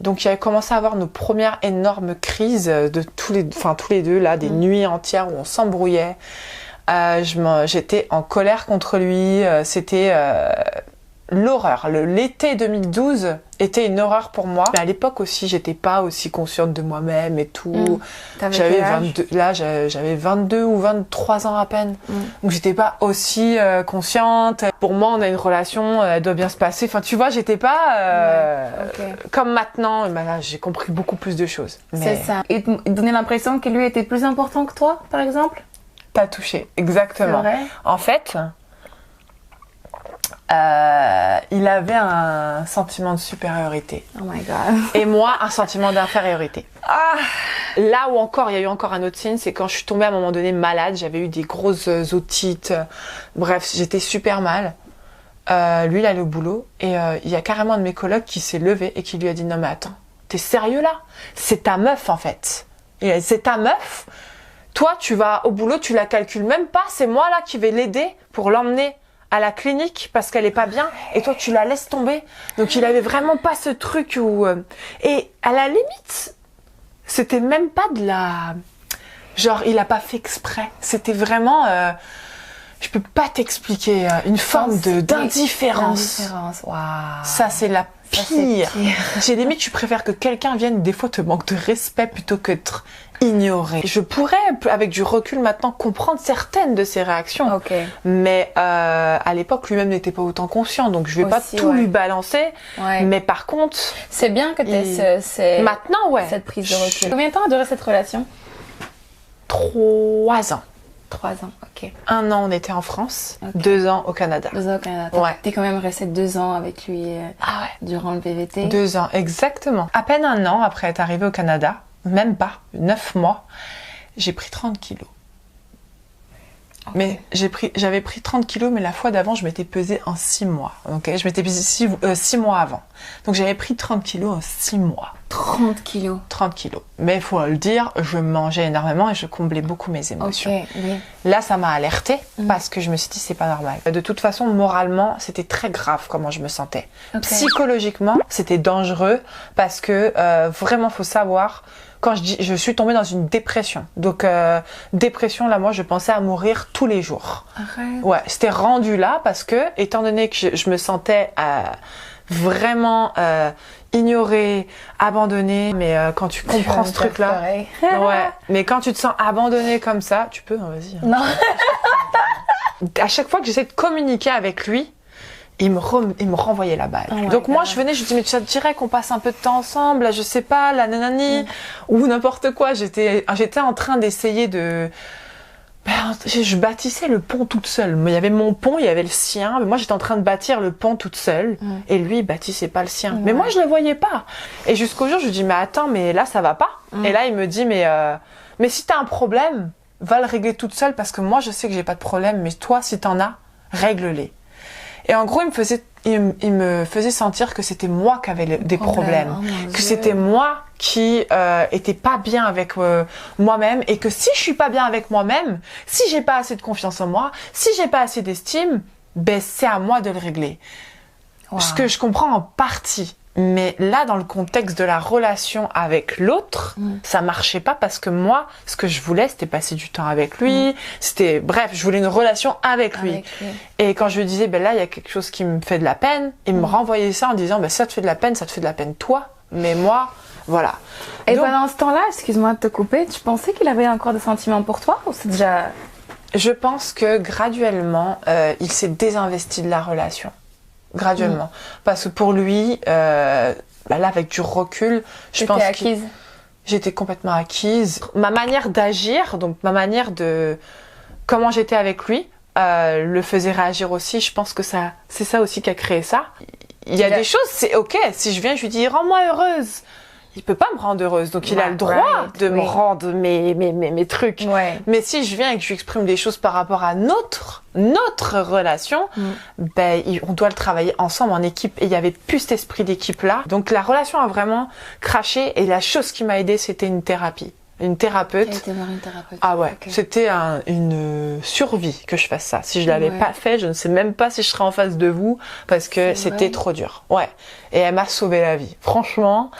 Donc il avait commencé à avoir nos premières énormes crises de tous les deux là, des nuits entières où on s'embrouillait. J'étais en colère contre lui. C'était l'horreur. L'été 2012 était une horreur pour moi. Mais à l'époque aussi, j'étais pas aussi consciente de moi-même et tout. J'avais 22 ou 23 ans à peine. Donc j'étais pas aussi consciente. Pour moi, on a une relation, elle doit bien se passer. Enfin, tu vois, j'étais pas comme maintenant. Et ben là, j'ai compris beaucoup plus de choses. C'est ça. Et donner l'impression que lui était plus important que toi, par exemple? Pas touché, exactement. C'est vrai. En fait, il avait un sentiment de supériorité. Oh my god. Et moi, un sentiment d'infériorité. Là où encore, il y a eu encore un autre signe, c'est quand je suis tombée à un moment donné malade, j'avais eu des grosses otites. Bref, j'étais super mal. Lui, il allait au boulot et il y a carrément un de mes colocs qui s'est levé et qui lui a dit « Non mais attends, t'es sérieux là? C'est ta meuf en fait. C'est ta meuf. Toi, tu vas au boulot, tu la calcules même pas. C'est moi là qui vais l'aider pour l'emmener à la clinique parce qu'elle est pas bien. Et toi, tu la laisses tomber. » Donc, il avait vraiment pas ce truc où... Et à la limite, c'était même pas de la... Genre, il a pas fait exprès. C'était vraiment... Je peux pas t'expliquer. Une forme d'indifférence. Waouh. Ça, c'est la pire. J'ai limite, je préfère que quelqu'un vienne des fois te manque de respect plutôt que d'être ignoré. Je pourrais, avec du recul maintenant, comprendre certaines de ses réactions. Okay. Mais à l'époque, lui-même n'était pas autant conscient, donc je vais pas tout lui balancer. Ouais. Mais par contre... C'est bien que tu aies maintenant, cette prise de recul. Combien de temps a duré cette relation? 3 ans. 3 ans, ok. 1 an, on était en France. 2 ans au Canada. 2 ans au Canada. Ouais. T'es quand même resté 2 ans avec lui durant le PVT. 2 ans, exactement. À peine 1 an après être arrivée au Canada, même pas, 9 mois, j'ai pris 30 kilos. Okay. Mais j'avais pris 30 kilos, mais la fois d'avant, je m'étais pesée en 6 mois. Okay, je m'étais pesée 6 mois avant. Donc j'avais pris 30 kilos en 6 mois. 30 kilos. 30 kilos. Mais il faut le dire, je mangeais énormément et je comblais beaucoup mes émotions. Okay, oui. Là, ça m'a alertée parce que je me suis dit, c'est pas normal. De toute façon, moralement, c'était très grave comment je me sentais. Okay. Psychologiquement, c'était dangereux parce que vraiment, faut savoir... Quand je suis tombée dans une dépression. Donc, dépression, là, moi, je pensais à mourir tous les jours. Arrête. Ouais, c'était rendu là parce que, étant donné que je me sentais vraiment ignorée, abandonnée, mais quand tu comprends ce truc-là... Ouais, mais quand tu te sens abandonnée comme ça, tu peux, vas-y. Non. À chaque fois que j'essaie de communiquer avec lui, il me renvoyait la balle. Oh donc moi, je venais, je dis, mais ça te dirait qu'on passe un peu de temps ensemble, là, je sais pas, la nanani, ou n'importe quoi. J'étais en train d'essayer de... Je bâtissais le pont toute seule. Il y avait mon pont, il y avait le sien, mais moi, j'étais en train de bâtir le pont toute seule, et lui, il bâtissait pas le sien. Mais moi, je le voyais pas. Et jusqu'au jour, je lui dis, mais attends, mais là, ça va pas. Et là, il me dit, mais si t'as un problème, va le régler toute seule, parce que moi, je sais que j'ai pas de problème, mais toi, si t'en as, règle-les. Et en gros, il me faisait sentir que c'était moi qui avais des problèmes, que c'était moi qui était pas bien avec moi-même, et que si je suis pas bien avec moi-même, si j'ai pas assez de confiance en moi, si j'ai pas assez d'estime, ben c'est à moi de le régler. Wow. Ce que je comprends en partie. Mais là, dans le contexte de la relation avec l'autre, ça marchait pas parce que moi, ce que je voulais, c'était passer du temps avec lui. C'était, bref, je voulais une relation avec lui. Et quand je lui disais, ben là, il y a quelque chose qui me fait de la peine, il me renvoyait ça en disant, ben ça te fait de la peine, ça te fait de la peine toi, mais moi, voilà. Et donc, pendant ce temps-là, excuse-moi de te couper, tu pensais qu'il avait encore des sentiments pour toi ou c'est déjà... Je pense que graduellement, il s'est désinvesti de la relation. Graduellement. Parce que pour lui, là, avec du recul, je pense que j'étais complètement acquise. Ma manière d'agir, donc ma manière de... Comment j'étais avec lui, le faisait réagir aussi. Je pense que c'est ça aussi qui a créé ça. Il y a des choses, c'est ok. Si je viens, je lui dis, rends-moi heureuse. Il peut pas me rendre heureuse, donc il a le droit de me rendre mes trucs. Mais si je viens et que je lui exprime des choses par rapport à notre relation, ben on doit le travailler ensemble en équipe. Et il y avait plus cet esprit d'équipe là. Donc la relation a vraiment craché. Et la chose qui m'a aidée, c'était une thérapie. Une thérapeute. Été voir une thérapeute. Ah ouais, c'était une survie que je fasse ça. Si je l'avais pas fait, je ne sais même pas si je serais en face de vous parce que c'était trop dur. Ouais. Et elle m'a sauvé la vie. Franchement.